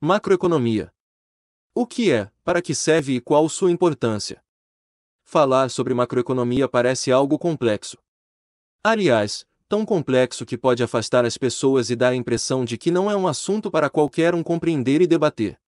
Macroeconomia. O que é, para que serve e qual sua importância? Falar sobre macroeconomia parece algo complexo. Aliás, tão complexo que pode afastar as pessoas e dar a impressão de que não é um assunto para qualquer um compreender e debater.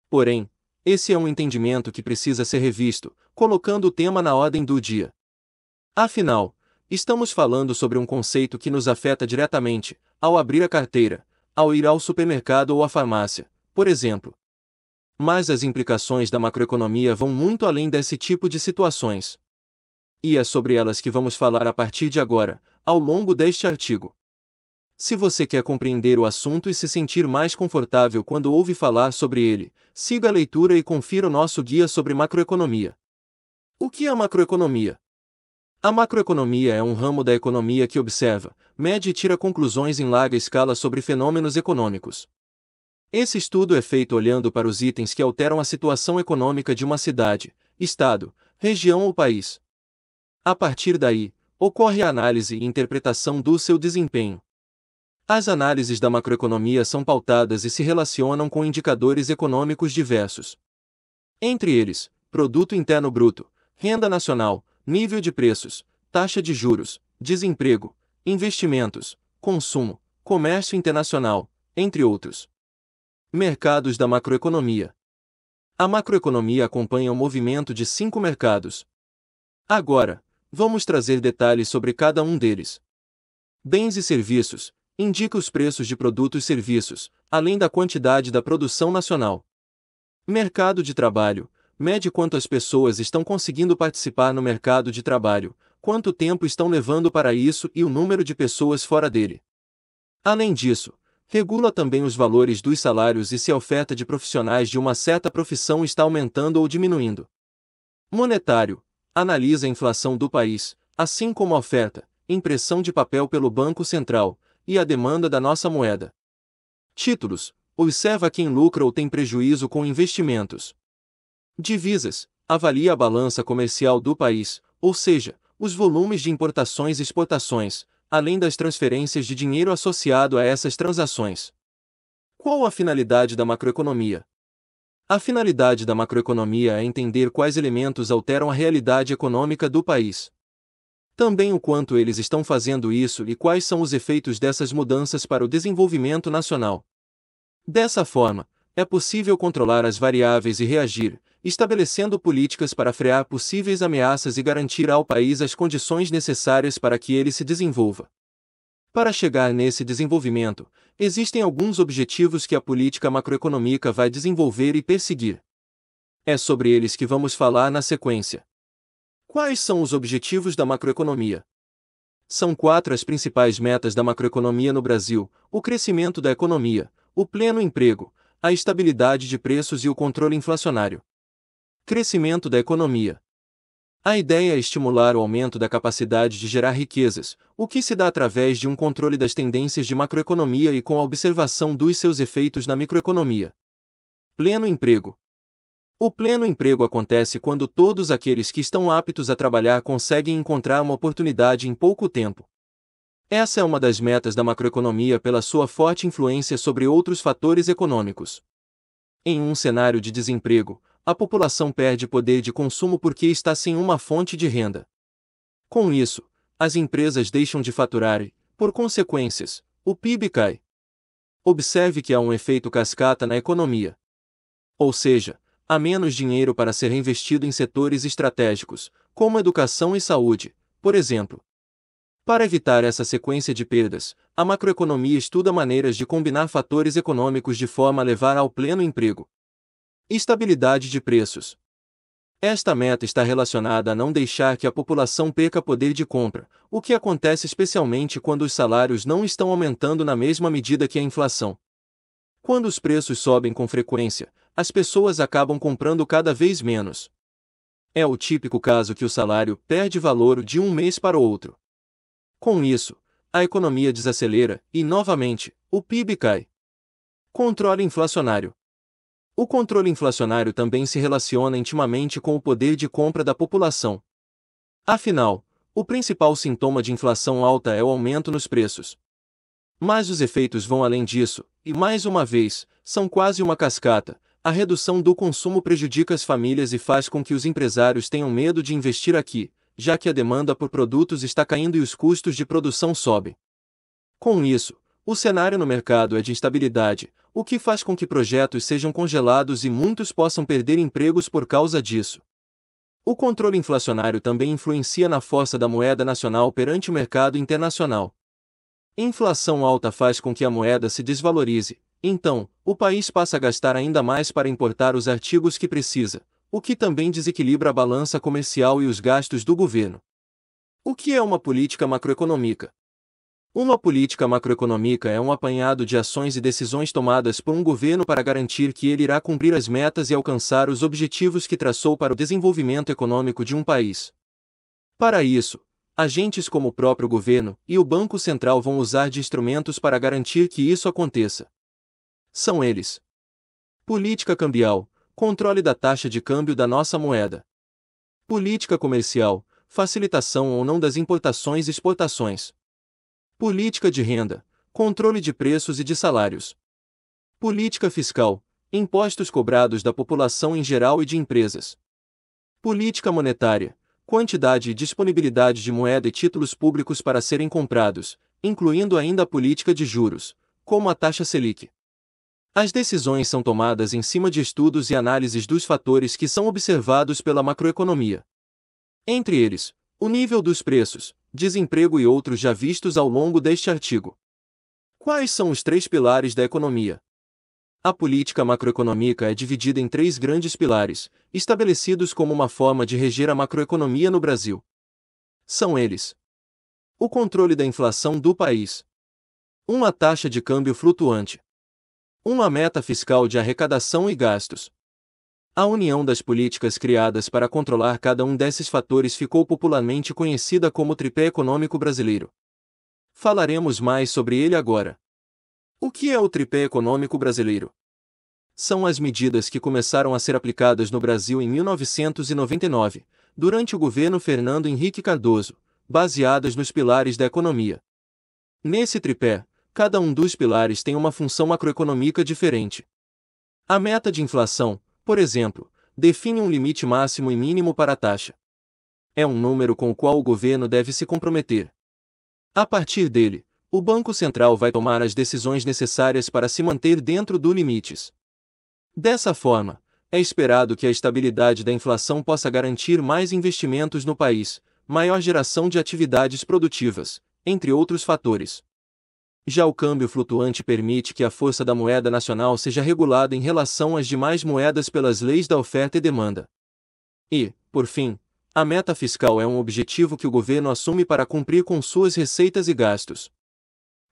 Porém, esse é um entendimento que precisa ser revisto, colocando o tema na ordem do dia. Afinal, estamos falando sobre um conceito que nos afeta diretamente, ao abrir a carteira, ao ir ao supermercado ou à farmácia, por exemplo. Mas as implicações da macroeconomia vão muito além desse tipo de situações. E é sobre elas que vamos falar a partir de agora, ao longo deste artigo. Se você quer compreender o assunto e se sentir mais confortável quando ouve falar sobre ele, siga a leitura e confira o nosso guia sobre macroeconomia. O que é a macroeconomia? A macroeconomia é um ramo da economia que observa, mede e tira conclusões em larga escala sobre fenômenos econômicos. Esse estudo é feito olhando para os itens que alteram a situação econômica de uma cidade, estado, região ou país. A partir daí, ocorre a análise e interpretação do seu desempenho. As análises da macroeconomia são pautadas e se relacionam com indicadores econômicos diversos. Entre eles, Produto Interno Bruto, Renda Nacional, nível de preços, taxa de juros, desemprego, investimentos, consumo, comércio internacional, entre outros. Mercados da macroeconomia. A macroeconomia acompanha o movimento de 5 mercados. Agora, vamos trazer detalhes sobre cada um deles. Bens e serviços, indica os preços de produtos e serviços, além da quantidade da produção nacional. Mercado de trabalho, mede quanto as pessoas estão conseguindo participar no mercado de trabalho, quanto tempo estão levando para isso e o número de pessoas fora dele. Além disso, regula também os valores dos salários e se a oferta de profissionais de uma certa profissão está aumentando ou diminuindo. Monetário, analisa a inflação do país, assim como a oferta, impressão de papel pelo Banco Central, e a demanda da nossa moeda. Títulos, observa quem lucra ou tem prejuízo com investimentos. Divisas, avalia a balança comercial do país, ou seja, os volumes de importações e exportações, além das transferências de dinheiro associado a essas transações. Qual a finalidade da macroeconomia? A finalidade da macroeconomia é entender quais elementos alteram a realidade econômica do país. Também o quanto eles estão fazendo isso e quais são os efeitos dessas mudanças para o desenvolvimento nacional. Dessa forma, é possível controlar as variáveis e reagir, estabelecendo políticas para frear possíveis ameaças e garantir ao país as condições necessárias para que ele se desenvolva. Para chegar nesse desenvolvimento, existem alguns objetivos que a política macroeconômica vai desenvolver e perseguir. É sobre eles que vamos falar na sequência. Quais são os objetivos da macroeconomia? São 4 as principais metas da macroeconomia no Brasil: o crescimento da economia, o pleno emprego, a estabilidade de preços e o controle inflacionário. Crescimento da economia. A ideia é estimular o aumento da capacidade de gerar riquezas, o que se dá através de um controle das tendências de macroeconomia e com a observação dos seus efeitos na microeconomia. Pleno emprego. O pleno emprego acontece quando todos aqueles que estão aptos a trabalhar conseguem encontrar uma oportunidade em pouco tempo. Essa é uma das metas da macroeconomia pela sua forte influência sobre outros fatores econômicos. Em um cenário de desemprego, a população perde poder de consumo porque está sem uma fonte de renda. Com isso, as empresas deixam de faturar e, por consequências, o PIB cai. Observe que há um efeito cascata na economia. Ou seja, há menos dinheiro para ser reinvestido em setores estratégicos, como educação e saúde, por exemplo. Para evitar essa sequência de perdas, a macroeconomia estuda maneiras de combinar fatores econômicos de forma a levar ao pleno emprego. Estabilidade de preços. Esta meta está relacionada a não deixar que a população perca poder de compra, o que acontece especialmente quando os salários não estão aumentando na mesma medida que a inflação. Quando os preços sobem com frequência, as pessoas acabam comprando cada vez menos. É o típico caso que o salário perde valor de um mês para o outro. Com isso, a economia desacelera e, novamente, o PIB cai. Controle inflacionário. O controle inflacionário também se relaciona intimamente com o poder de compra da população. Afinal, o principal sintoma de inflação alta é o aumento nos preços. Mas os efeitos vão além disso, e mais uma vez, são quase uma cascata. A redução do consumo prejudica as famílias e faz com que os empresários tenham medo de investir aqui, já que a demanda por produtos está caindo e os custos de produção sobem. Com isso, o cenário no mercado é de instabilidade, o que faz com que projetos sejam congelados e muitos possam perder empregos por causa disso. O controle inflacionário também influencia na força da moeda nacional perante o mercado internacional. Inflação alta faz com que a moeda se desvalorize, então, o país passa a gastar ainda mais para importar os artigos que precisa, o que também desequilibra a balança comercial e os gastos do governo. O que é uma política macroeconômica? Uma política macroeconômica é um apanhado de ações e decisões tomadas por um governo para garantir que ele irá cumprir as metas e alcançar os objetivos que traçou para o desenvolvimento econômico de um país. Para isso, agentes como o próprio governo e o Banco Central vão usar de instrumentos para garantir que isso aconteça. São eles: política cambial, controle da taxa de câmbio da nossa moeda; política comercial, facilitação ou não das importações e exportações; política de renda, controle de preços e de salários; política fiscal, impostos cobrados da população em geral e de empresas; política monetária, quantidade e disponibilidade de moeda e títulos públicos para serem comprados, incluindo ainda a política de juros, como a taxa Selic. As decisões são tomadas em cima de estudos e análises dos fatores que são observados pela macroeconomia. Entre eles, o nível dos preços, desemprego e outros já vistos ao longo deste artigo. Quais são os 3 pilares da economia? A política macroeconômica é dividida em 3 grandes pilares, estabelecidos como uma forma de reger a macroeconomia no Brasil. São eles: o controle da inflação do país, uma taxa de câmbio flutuante, uma meta fiscal de arrecadação e gastos. A união das políticas criadas para controlar cada um desses fatores ficou popularmente conhecida como tripé econômico brasileiro. Falaremos mais sobre ele agora. O que é o tripé econômico brasileiro? São as medidas que começaram a ser aplicadas no Brasil em 1999, durante o governo Fernando Henrique Cardoso, baseadas nos pilares da economia. Nesse tripé, cada um dos pilares tem uma função macroeconômica diferente. A meta de inflação, por exemplo, define um limite máximo e mínimo para a taxa. É um número com o qual o governo deve se comprometer. A partir dele, o Banco Central vai tomar as decisões necessárias para se manter dentro dos limites. Dessa forma, é esperado que a estabilidade da inflação possa garantir mais investimentos no país, maior geração de atividades produtivas, entre outros fatores. Já o câmbio flutuante permite que a força da moeda nacional seja regulada em relação às demais moedas pelas leis da oferta e demanda. E, por fim, a meta fiscal é um objetivo que o governo assume para cumprir com suas receitas e gastos.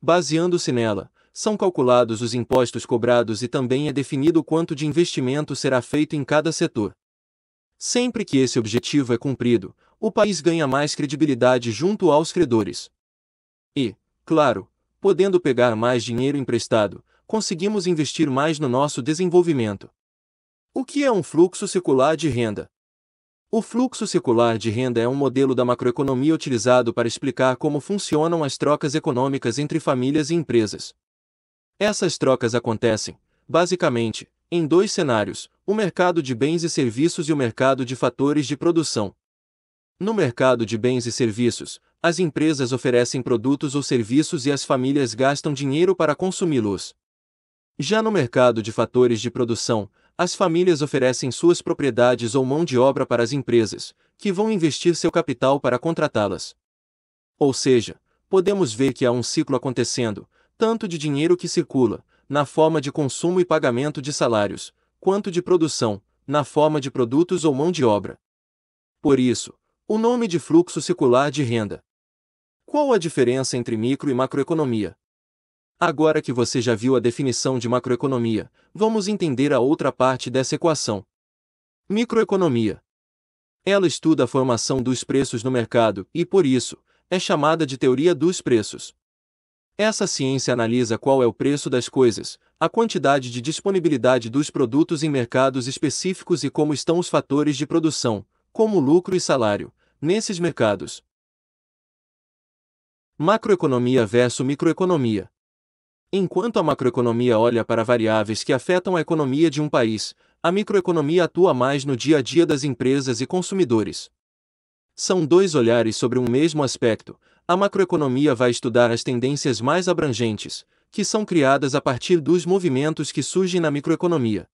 Baseando-se nela, são calculados os impostos cobrados e também é definido o quanto de investimento será feito em cada setor. Sempre que esse objetivo é cumprido, o país ganha mais credibilidade junto aos credores. E, claro, podendo pegar mais dinheiro emprestado, conseguimos investir mais no nosso desenvolvimento. O que é um fluxo circular de renda? O fluxo circular de renda é um modelo da macroeconomia utilizado para explicar como funcionam as trocas econômicas entre famílias e empresas. Essas trocas acontecem, basicamente, em 2 cenários: o mercado de bens e serviços e o mercado de fatores de produção. No mercado de bens e serviços, as empresas oferecem produtos ou serviços e as famílias gastam dinheiro para consumi-los. Já no mercado de fatores de produção, as famílias oferecem suas propriedades ou mão de obra para as empresas, que vão investir seu capital para contratá-las. Ou seja, podemos ver que há um ciclo acontecendo, tanto de dinheiro que circula, na forma de consumo e pagamento de salários, quanto de produção, na forma de produtos ou mão de obra. Por isso, o nome de fluxo circular de renda. Qual a diferença entre micro e macroeconomia? Agora que você já viu a definição de macroeconomia, vamos entender a outra parte dessa equação. Microeconomia. Ela estuda a formação dos preços no mercado e, por isso, é chamada de teoria dos preços. Essa ciência analisa qual é o preço das coisas, a quantidade de disponibilidade dos produtos em mercados específicos e como estão os fatores de produção, como lucro e salário, nesses mercados. Macroeconomia versus microeconomia. Enquanto a macroeconomia olha para variáveis que afetam a economia de um país, a microeconomia atua mais no dia a dia das empresas e consumidores. São dois olhares sobre um mesmo aspecto. A macroeconomia vai estudar as tendências mais abrangentes, que são criadas a partir dos movimentos que surgem na microeconomia.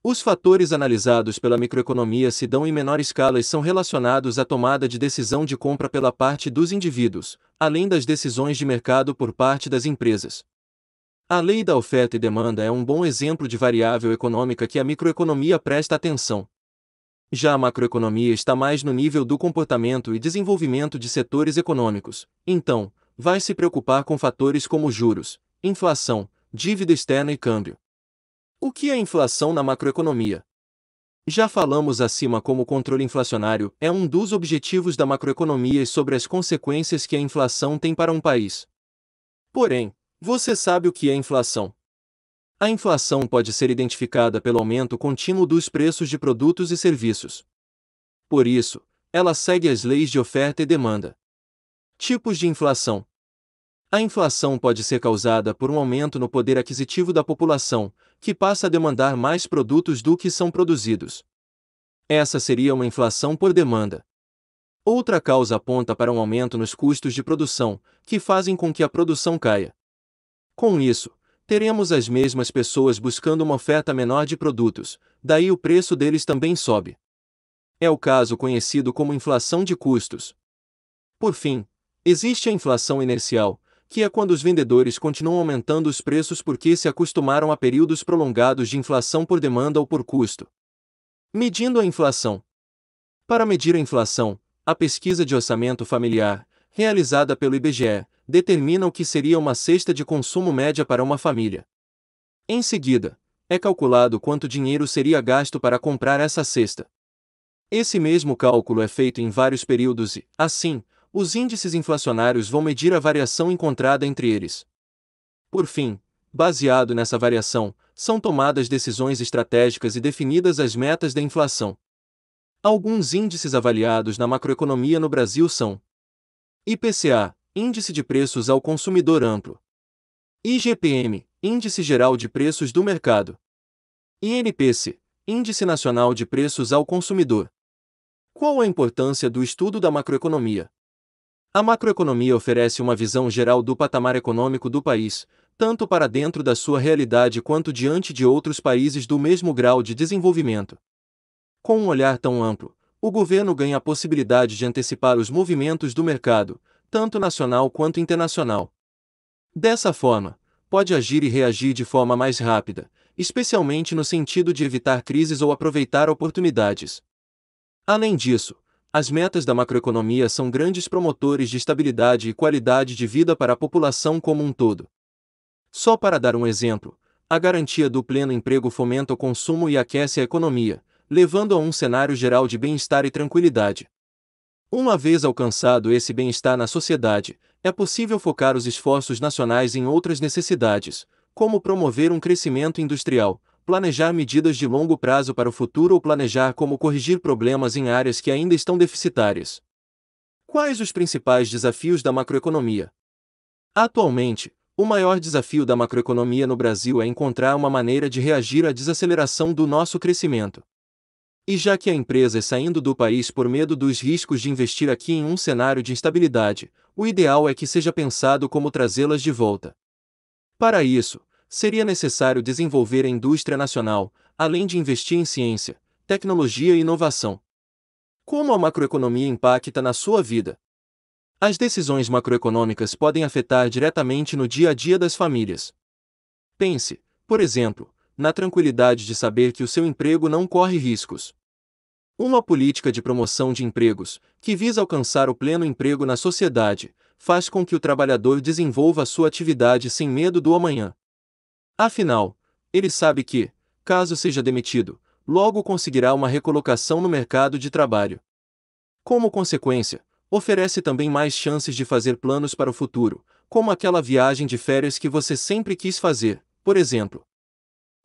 Os fatores analisados pela microeconomia se dão em menor escala e são relacionados à tomada de decisão de compra pela parte dos indivíduos, além das decisões de mercado por parte das empresas. A lei da oferta e demanda é um bom exemplo de variável econômica que a microeconomia presta atenção. Já a macroeconomia está mais no nível do comportamento e desenvolvimento de setores econômicos, então, vai se preocupar com fatores como juros, inflação, dívida externa e câmbio. O que é inflação na macroeconomia? Já falamos acima como o controle inflacionário é um dos objetivos da macroeconomia e sobre as consequências que a inflação tem para um país. Porém, você sabe o que é inflação? A inflação pode ser identificada pelo aumento contínuo dos preços de produtos e serviços. Por isso, ela segue as leis de oferta e demanda. Tipos de inflação. A inflação pode ser causada por um aumento no poder aquisitivo da população, que passa a demandar mais produtos do que são produzidos. Essa seria uma inflação por demanda. Outra causa aponta para um aumento nos custos de produção, que fazem com que a produção caia. Com isso, teremos as mesmas pessoas buscando uma oferta menor de produtos, daí o preço deles também sobe. É o caso conhecido como inflação de custos. Por fim, existe a inflação inercial, que é quando os vendedores continuam aumentando os preços porque se acostumaram a períodos prolongados de inflação por demanda ou por custo. Medindo a inflação. Para medir a inflação, a pesquisa de orçamento familiar, realizada pelo IBGE, determina o que seria uma cesta de consumo média para uma família. Em seguida, é calculado quanto dinheiro seria gasto para comprar essa cesta. Esse mesmo cálculo é feito em vários períodos e, assim, os índices inflacionários vão medir a variação encontrada entre eles. Por fim, baseado nessa variação, são tomadas decisões estratégicas e definidas as metas da inflação. Alguns índices avaliados na macroeconomia no Brasil são: IPCA, Índice de Preços ao Consumidor Amplo. IGPM, Índice Geral de Preços do Mercado. INPC, Índice Nacional de Preços ao Consumidor. Qual a importância do estudo da macroeconomia? A macroeconomia oferece uma visão geral do patamar econômico do país, tanto para dentro da sua realidade quanto diante de outros países do mesmo grau de desenvolvimento. Com um olhar tão amplo, o governo ganha a possibilidade de antecipar os movimentos do mercado, tanto nacional quanto internacional. Dessa forma, pode agir e reagir de forma mais rápida, especialmente no sentido de evitar crises ou aproveitar oportunidades. Além disso, as metas da macroeconomia são grandes promotores de estabilidade e qualidade de vida para a população como um todo. Só para dar um exemplo, a garantia do pleno emprego fomenta o consumo e aquece a economia, levando a um cenário geral de bem-estar e tranquilidade. Uma vez alcançado esse bem-estar na sociedade, é possível focar os esforços nacionais em outras necessidades, como promover um crescimento industrial, planejar medidas de longo prazo para o futuro ou planejar como corrigir problemas em áreas que ainda estão deficitárias. Quais os principais desafios da macroeconomia? Atualmente, o maior desafio da macroeconomia no Brasil é encontrar uma maneira de reagir à desaceleração do nosso crescimento. E já que há empresas saindo do país por medo dos riscos de investir aqui em um cenário de instabilidade, o ideal é que seja pensado como trazê-las de volta. Para isso, seria necessário desenvolver a indústria nacional, além de investir em ciência, tecnologia e inovação. Como a macroeconomia impacta na sua vida? As decisões macroeconômicas podem afetar diretamente no dia a dia das famílias. Pense, por exemplo, na tranquilidade de saber que o seu emprego não corre riscos. Uma política de promoção de empregos, que visa alcançar o pleno emprego na sociedade, faz com que o trabalhador desenvolva a sua atividade sem medo do amanhã. Afinal, ele sabe que, caso seja demitido, logo conseguirá uma recolocação no mercado de trabalho. Como consequência, oferece também mais chances de fazer planos para o futuro, como aquela viagem de férias que você sempre quis fazer, por exemplo.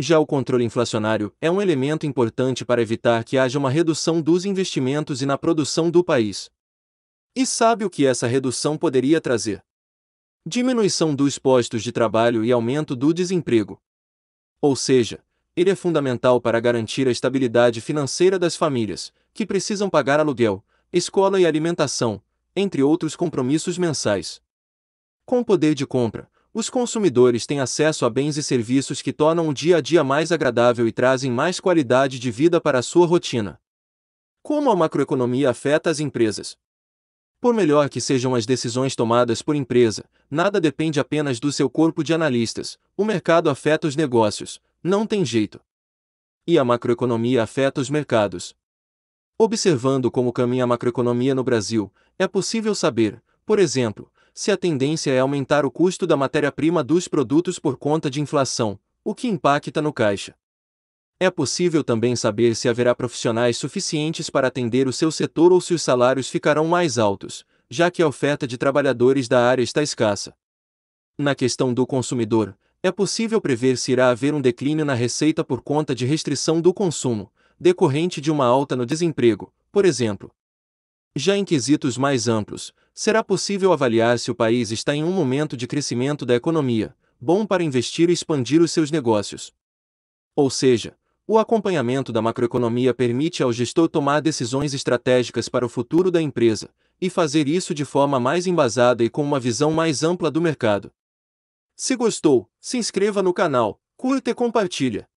Já o controle inflacionário é um elemento importante para evitar que haja uma redução dos investimentos e na produção do país. E sabe o que essa redução poderia trazer? diminuição dos postos de trabalho e aumento do desemprego. Ou seja, ele é fundamental para garantir a estabilidade financeira das famílias, que precisam pagar aluguel, escola e alimentação, entre outros compromissos mensais. Com o poder de compra, os consumidores têm acesso a bens e serviços que tornam o dia a dia mais agradável e trazem mais qualidade de vida para a sua rotina. Como a macroeconomia afeta as empresas? Por melhor que sejam as decisões tomadas por empresa, nada depende apenas do seu corpo de analistas, o mercado afeta os negócios, não tem jeito. E a macroeconomia afeta os mercados. Observando como caminha a macroeconomia no Brasil, é possível saber, por exemplo, se a tendência é aumentar o custo da matéria-prima dos produtos por conta de inflação, o que impacta no caixa. É possível também saber se haverá profissionais suficientes para atender o seu setor ou se os salários ficarão mais altos, já que a oferta de trabalhadores da área está escassa. Na questão do consumidor, é possível prever se irá haver um declínio na receita por conta de restrição do consumo, decorrente de uma alta no desemprego, por exemplo. Já em quesitos mais amplos, será possível avaliar se o país está em um momento de crescimento da economia, bom para investir e expandir os seus negócios. Ou seja, o acompanhamento da macroeconomia permite ao gestor tomar decisões estratégicas para o futuro da empresa, e fazer isso de forma mais embasada e com uma visão mais ampla do mercado. Se gostou, se inscreva no canal, curta e compartilha.